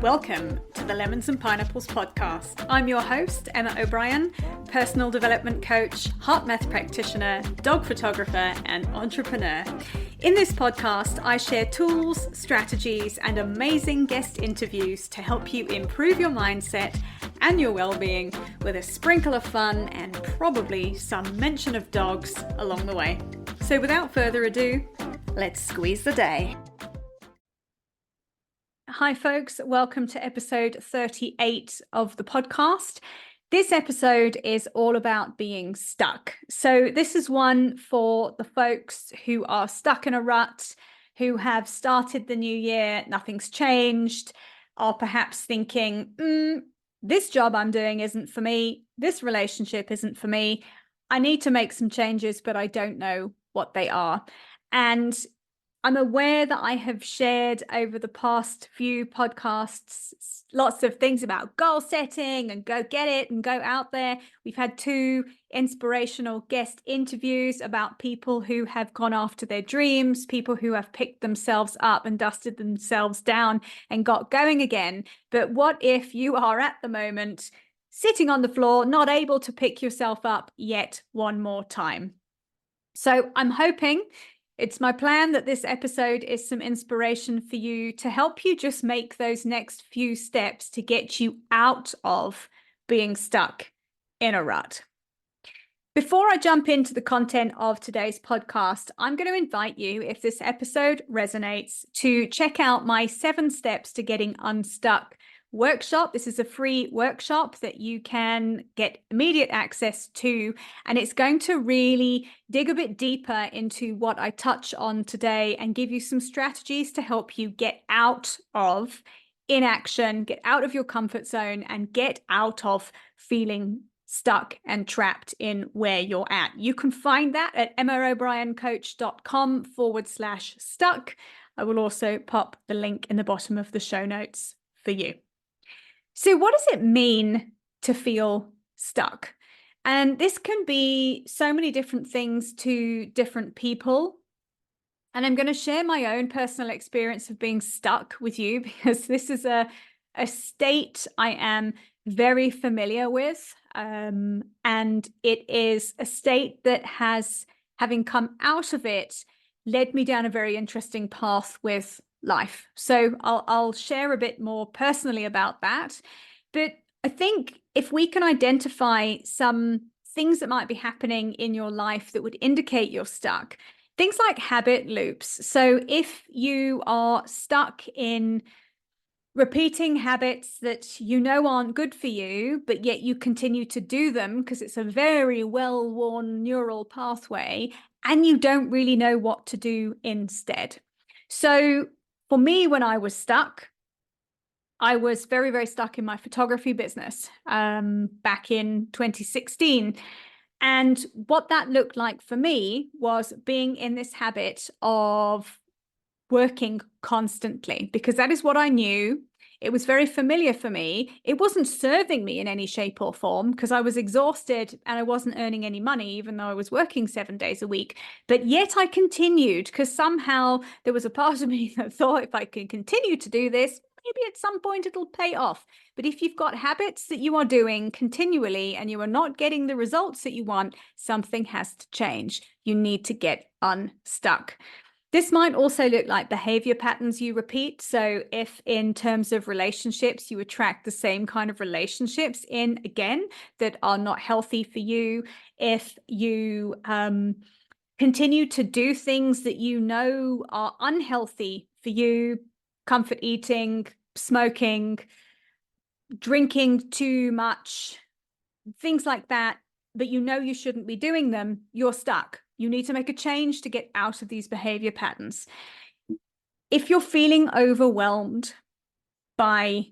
Welcome to the Lemons and Pineapples podcast. I'm your host, Emma O'Brien, personal development coach, heart math practitioner, dog photographer, and entrepreneur. In this podcast, I share tools, strategies, and amazing guest interviews to help you improve your mindset and your well-being with a sprinkle of fun and probably some mention of dogs along the way. So without further ado, let's squeeze the day. Hi folks, welcome to episode 38 of the podcast. This episode is all about being stuck. So this is one for the folks who are stuck in a rut, who have started the new year, nothing's changed, are perhaps thinking, this job I'm doing isn't for me, this relationship isn't for me, I need to make some changes, but I don't know what they are. And I'm aware that I have shared over the past few podcasts lots of things about goal setting and go get it and go out there. We've had 2 inspirational guest interviews about people who have gone after their dreams, people who have picked themselves up and dusted themselves down and got going again. But what if you are at the moment sitting on the floor, not able to pick yourself up yet one more time? So I'm hoping, it's my plan that this episode is some inspiration for you to help you just make those next few steps to get you out of being stuck in a rut. Before I jump into the content of today's podcast, I'm going to invite you, if this episode resonates, to check out my 7 steps to getting unstuck workshop. This is a free workshop that you can get immediate access to, and it's going to really dig a bit deeper into what I touch on today and give you some strategies to help you get out of inaction, get out of your comfort zone, and get out of feeling stuck and trapped in where you're at. You can find that at emmaobrien.coach.com/stuck. I will also pop the link in the bottom of the show notes for you. So what does it mean to feel stuck? And this can be so many different things to different people. And I'm going to share my own personal experience of being stuck with you, because this is a state I am very familiar with. And it is a state that has, having come out of it, led me down a very interesting path with life. So I'll share a bit more personally about that. But I think if we can identify some things that might be happening in your life that would indicate you're stuck, things like habit loops. So if you are stuck in repeating habits that you know aren't good for you, but yet you continue to do them because it's a very well-worn neural pathway, and you don't really know what to do instead. So for me, when I was stuck, I was very, very stuck in my photography business back in 2016. And what that looked like for me was being in this habit of working constantly, because that is what I knew. It was very familiar for me. It wasn't serving me in any shape or form because I was exhausted and I wasn't earning any money, even though I was working 7 days a week. But yet I continued because somehow there was a part of me that thought, if I can continue to do this, maybe at some point it'll pay off. But if you've got habits that you are doing continually and you are not getting the results that you want, something has to change. You need to get unstuck. This might also look like behavior patterns you repeat. So if in terms of relationships, you attract the same kind of relationships in again that are not healthy for you, if you continue to do things that you know are unhealthy for you, comfort eating, smoking, drinking too much, things like that, but you know you shouldn't be doing them, you're stuck. You need to make a change to get out of these behavior patterns. If you're feeling overwhelmed by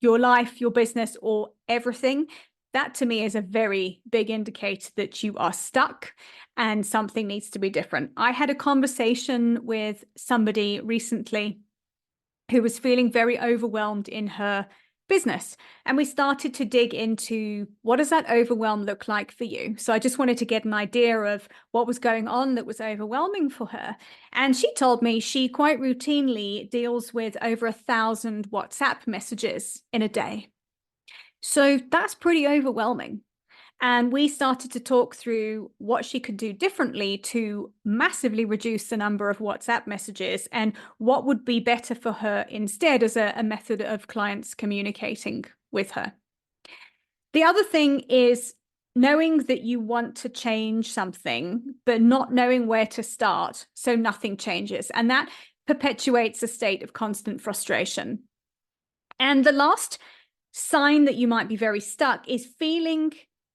your life, your business, or everything, that to me is a very big indicator that you are stuck and something needs to be different. I had a conversation with somebody recently who was feeling very overwhelmed in her business. And we started to dig into what does that overwhelm look like for you? So I just wanted to get an idea of what was going on that was overwhelming for her. And she told me she quite routinely deals with over 1,000 WhatsApp messages in a day. So that's pretty overwhelming. And we started to talk through what she could do differently to massively reduce the number of WhatsApp messages and what would be better for her instead as a method of clients communicating with her. The other thing is knowing that you want to change something, but not knowing where to start, so nothing changes. And that perpetuates a state of constant frustration. And the last sign that you might be very stuck is feeling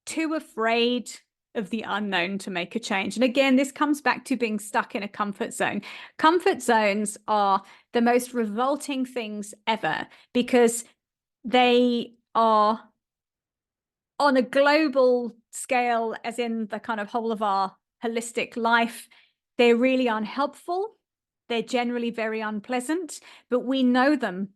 too afraid of the unknown to make a change. And again, this comes back to being stuck in a comfort zone. Comfort zones are the most revolting things ever because they are on a global scale, as in the kind of whole of our holistic life. They're really unhelpful. They're generally very unpleasant, but we know them.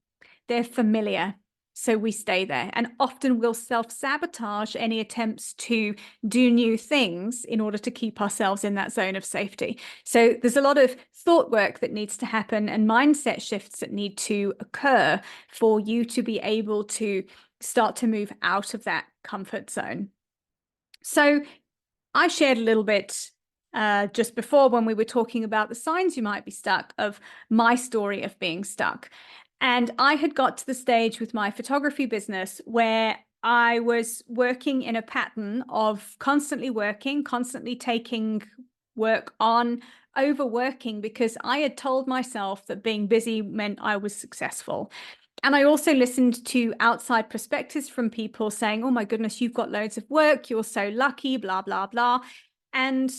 They're familiar. So we stay there, and often we'll self-sabotage any attempts to do new things in order to keep ourselves in that zone of safety. So there's a lot of thought work that needs to happen and mindset shifts that need to occur for you to be able to start to move out of that comfort zone. So I shared a little bit just before when we were talking about the signs you might be stuck of my story of being stuck. And I had got to the stage with my photography business where I was working in a pattern of constantly working, constantly taking work on, overworking, because I had told myself that being busy meant I was successful. And I also listened to outside perspectives from people saying, oh my goodness, you've got loads of work, you're so lucky, blah, blah, blah. And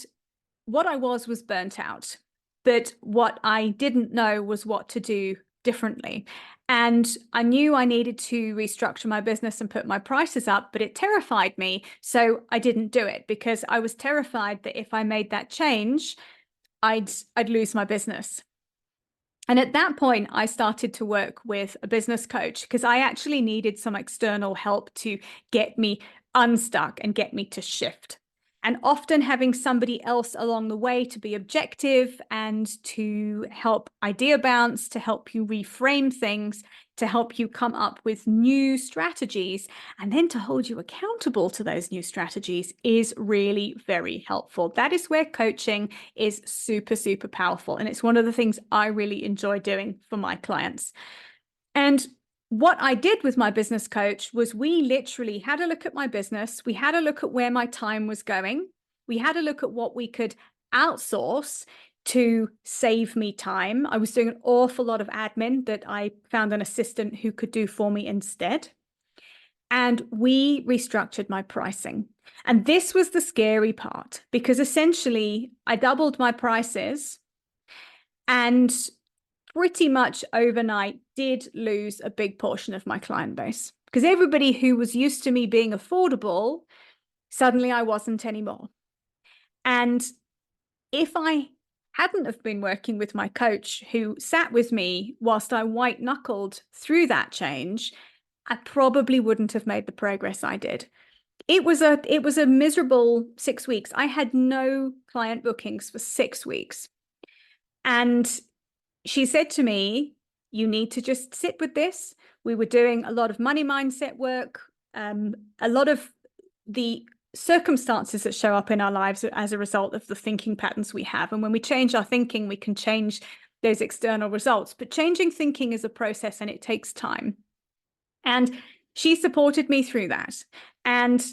what I was burnt out. But what I didn't know was what to do differently. And I knew I needed to restructure my business and put my prices up, but it terrified me. So I didn't do it because I was terrified that if I made that change, I'd lose my business. And at that point, I started to work with a business coach because I actually needed some external help to get me unstuck and get me to shift. And often having somebody else along the way to be objective and to help idea bounce, to help you reframe things, to help you come up with new strategies, and then to hold you accountable to those new strategies is really very helpful. That is where coaching is super, super powerful. And it's one of the things I really enjoy doing for my clients. And what I did with my business coach was we literally had a look at my business. We had a look at where my time was going. We had a look at what we could outsource to save me time. I was doing an awful lot of admin that I found an assistant who could do for me instead. And we restructured my pricing. And this was the scary part because essentially I doubled my prices and pretty much overnight did lose a big portion of my client base because everybody who was used to me being affordable, suddenly I wasn't anymore. And if I hadn't have been working with my coach who sat with me whilst I white knuckled through that change, I probably wouldn't have made the progress I did. It was a miserable 6 weeks. I had no client bookings for 6 weeks. And she said to me, you need to just sit with this. We were doing a lot of money mindset work, a lot of the circumstances that show up in our lives as a result of the thinking patterns we have. And when we change our thinking, we can change those external results. But changing thinking is a process and it takes time. And she supported me through that. And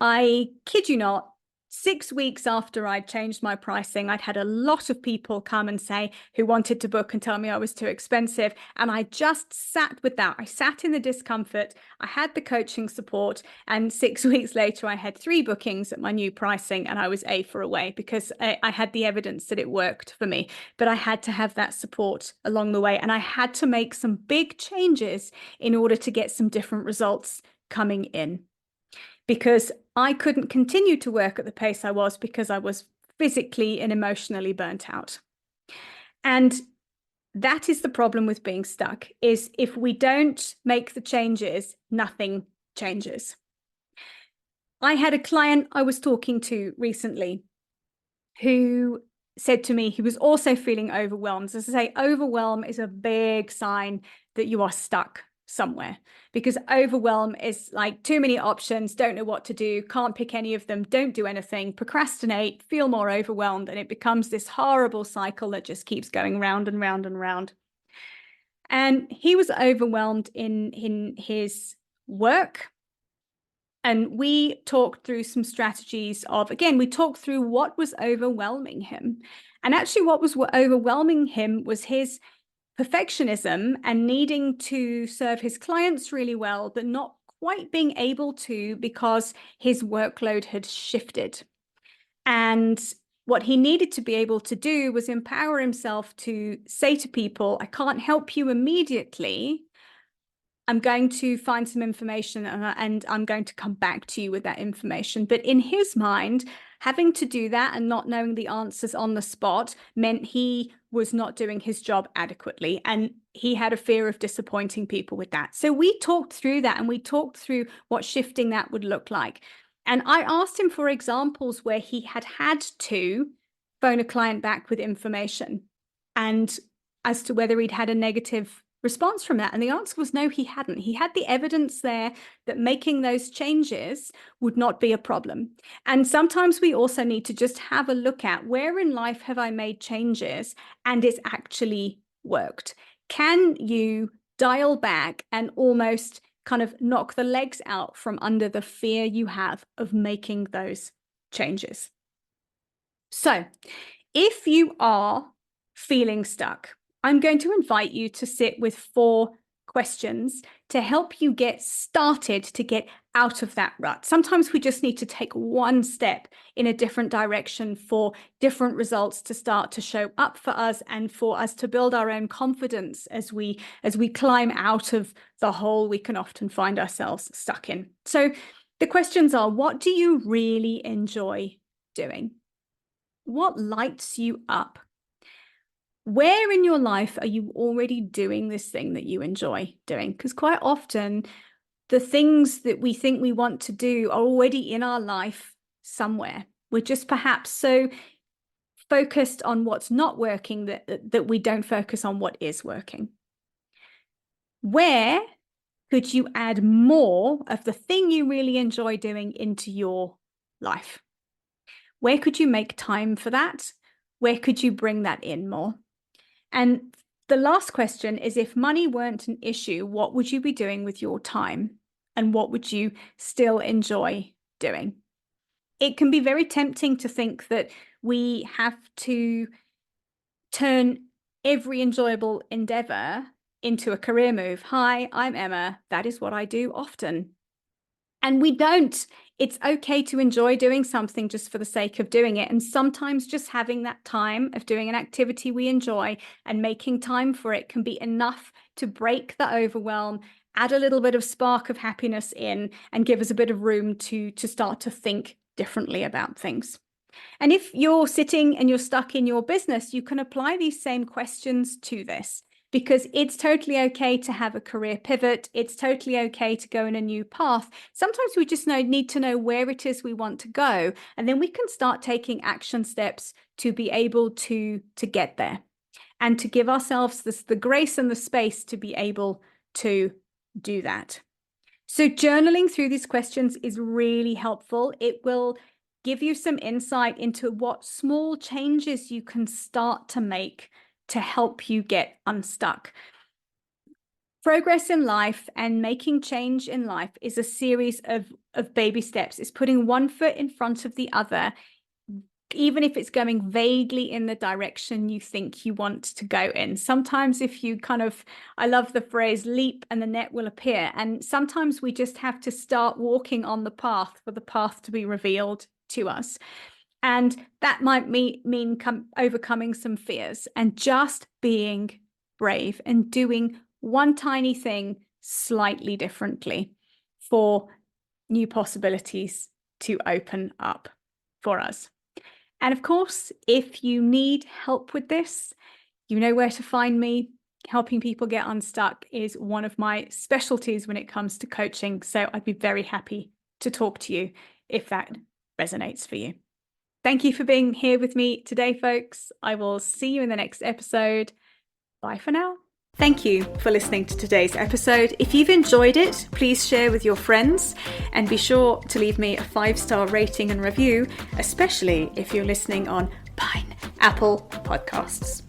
I kid you not, 6 weeks after I'd changed my pricing, I'd had a lot of people come and say who wanted to book and tell me I was too expensive. And I just sat with that. I sat in the discomfort. I had the coaching support. And 6 weeks later, I had 3 bookings at my new pricing and I was A for away because I had the evidence that it worked for me. But I had to have that support along the way. And I had to make some big changes in order to get some different results coming in. Because I couldn't continue to work at the pace I was because I was physically and emotionally burnt out. And That is the problem with being stuck, is if we don't make the changes, nothing changes. I had a client I was talking to recently who said to me he was also feeling overwhelmed. As I say, overwhelm is a big sign that you are stuck somewhere, because overwhelm is like too many options, don't know what to do, can't pick any of them, don't do anything, procrastinate, feel more overwhelmed, and it becomes this horrible cycle that just keeps going round and round and round. And he was overwhelmed in his work. And we talked through some strategies of, again, we talked through what was overwhelming him. And actually, what was overwhelming him was his perfectionism and needing to serve his clients really well, but not quite being able to because his workload had shifted. And what he needed to be able to do was empower himself to say to people, I can't help you immediately. I'm going to find some information and I'm going to come back to you with that information. But in his mind, having to do that and not knowing the answers on the spot meant he was not doing his job adequately. And he had a fear of disappointing people with that. So we talked through that, and we talked through what shifting that would look like. And I asked him for examples where he had to phone a client back with information, and as to whether he'd had a negative response from that. And the answer was no, he hadn't. He had the evidence there that making those changes would not be a problem. And sometimes we also need to just have a look at, where in life have I made changes and it's actually worked? Can you dial back and almost kind of knock the legs out from under the fear you have of making those changes? So if you are feeling stuck, I'm going to invite you to sit with 4 questions to help you get started, to get out of that rut. Sometimes we just need to take one step in a different direction for different results to start to show up for us, and for us to build our own confidence as we climb out of the hole we can often find ourselves stuck in. So the questions are, what do you really enjoy doing? What lights you up? Where in your life are you already doing this thing that you enjoy doing? Because quite often, the things that we think we want to do are already in our life somewhere. We're just perhaps so focused on what's not working that we don't focus on what is working. Where could you add more of the thing you really enjoy doing into your life? Where could you make time for that? Where could you bring that in more? And the last question is, if money weren't an issue, what would you be doing with your time? And what would you still enjoy doing? It can be very tempting to think that we have to turn every enjoyable endeavor into a career move. Hi, I'm Emma. That is what I do often. And we don't. It's okay to enjoy doing something just for the sake of doing it. And sometimes just having that time of doing an activity we enjoy and making time for it can be enough to break the overwhelm, add a little bit of spark of happiness in, and give us a bit of room to start to think differently about things. And if you're sitting and you're stuck in your business, you can apply these same questions to this, because it's totally okay to have a career pivot. It's totally okay to go in a new path. Sometimes we just need to know where it is we want to go, and then we can start taking action steps to be able to get there, and to give ourselves the grace and the space to be able to do that. So journaling through these questions is really helpful. It will give you some insight into what small changes you can start to make to help you get unstuck. Progress in life and making change in life is a series of baby steps. It's putting one foot in front of the other, even if it's going vaguely in the direction you think you want to go in. Sometimes if you I love the phrase, leap and the net will appear. And sometimes we just have to start walking on the path for the path to be revealed to us. And that might mean overcoming some fears and just being brave and doing one tiny thing slightly differently for new possibilities to open up for us. And of course, if you need help with this, You know where to find me. Helping people get unstuck is one of my specialties when it comes to coaching. So I'd be very happy to talk to you if that resonates for you. Thank you for being here with me today, folks. I will see you in the next episode. Bye for now. Thank you for listening to today's episode. If you've enjoyed it, please share with your friends and be sure to leave me a 5-star rating and review, especially if you're listening on Apple Podcasts.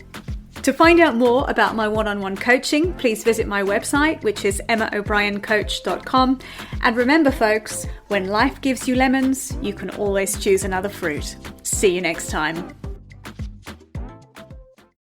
To find out more about my one-on-one coaching, please visit my website, which is emmaobriencoach.com. And remember, folks, when life gives you lemons, you can always choose another fruit. See you next time.